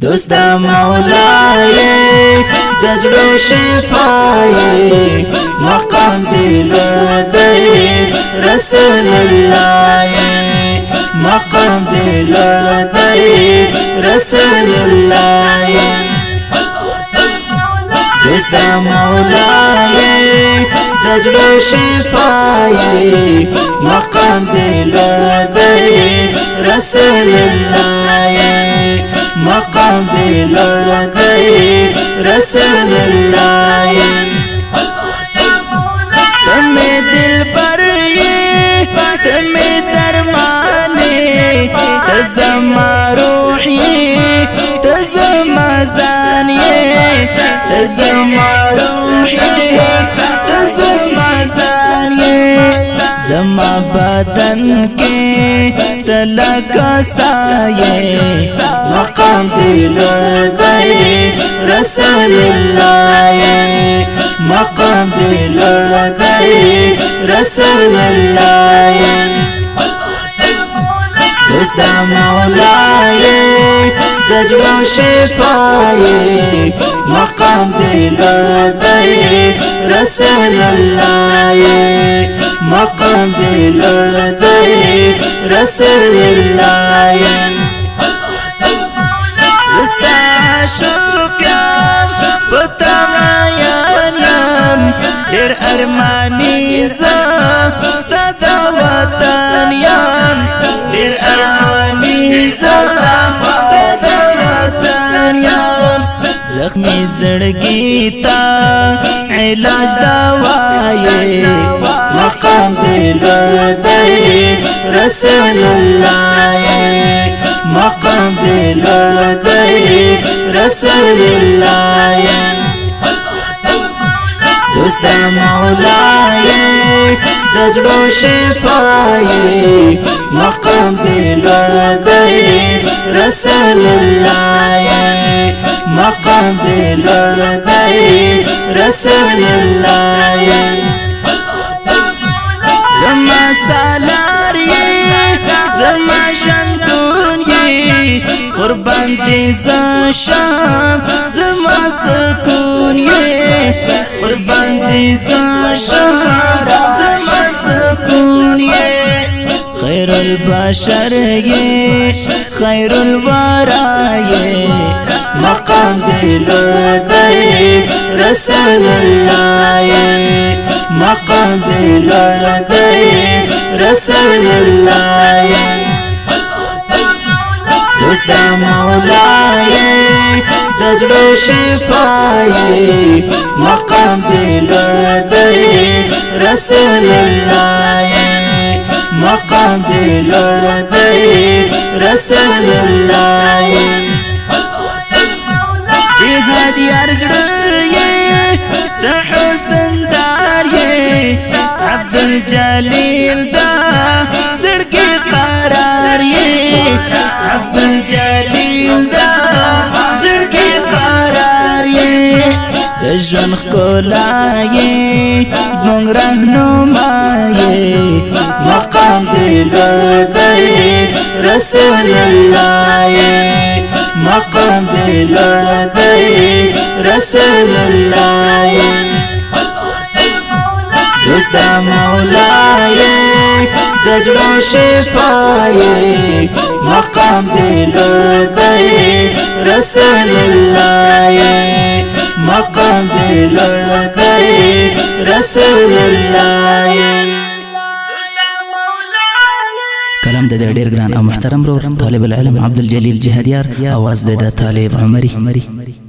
دوست مولاي دزلو شفاي مقام دلردي رسول الله مقام دلردي رسول الله دوست مولاي دزلو شفاي مقام دلردي رسول الله مقام دلردي رسول الله تمي دلبري تمي درماني تزما روحي تزما زاني تزما روحي تزما زاني زما بدن کی تلقى سایه مقام دلردي رسول الله مقام دلردي رسول الله دوست مولاي دزلو شفاي مقام دلردي رسول الله مقام دلردي رسول الله استعشق يام بطمعيان يام دير أرماني زا استاد وطن يام دير أرماني زا استاد وطن يام زخمي زړګي تا علاج دوايي مقام دلردي رسول الله مقام دلردي رسول الله دوست مولاي دزلو شفاي مقام دلردي رسول الله مقام دلردي رسول الله زما سالاري زما شندوني قربان دي زشام زما سكوني قربان دي زشام زما سكوني خير البشر خير الورى مقام دلردي رسول الله مقام دلردي رسول الله دوست مولاي دزلو شفاي مقام دلردي رسول الله مقام دلردي رسول الله جهاد يرزقي تحسن داري عبد الجليل دا زړګي قرار عبد الجليل دا زړګي قرار دژوند ښکلا زمونږ رهنما مقام دلردي رسول الله مقام دلردي رسول الله دوست مولاي دزلو شفاي مقام دلردي رسول الله مقام دلردي رسول الله کلام د ډېر ګران او محترم رور طالب العلم عبد الجلیل جهادیار، اواز د طالب عمری.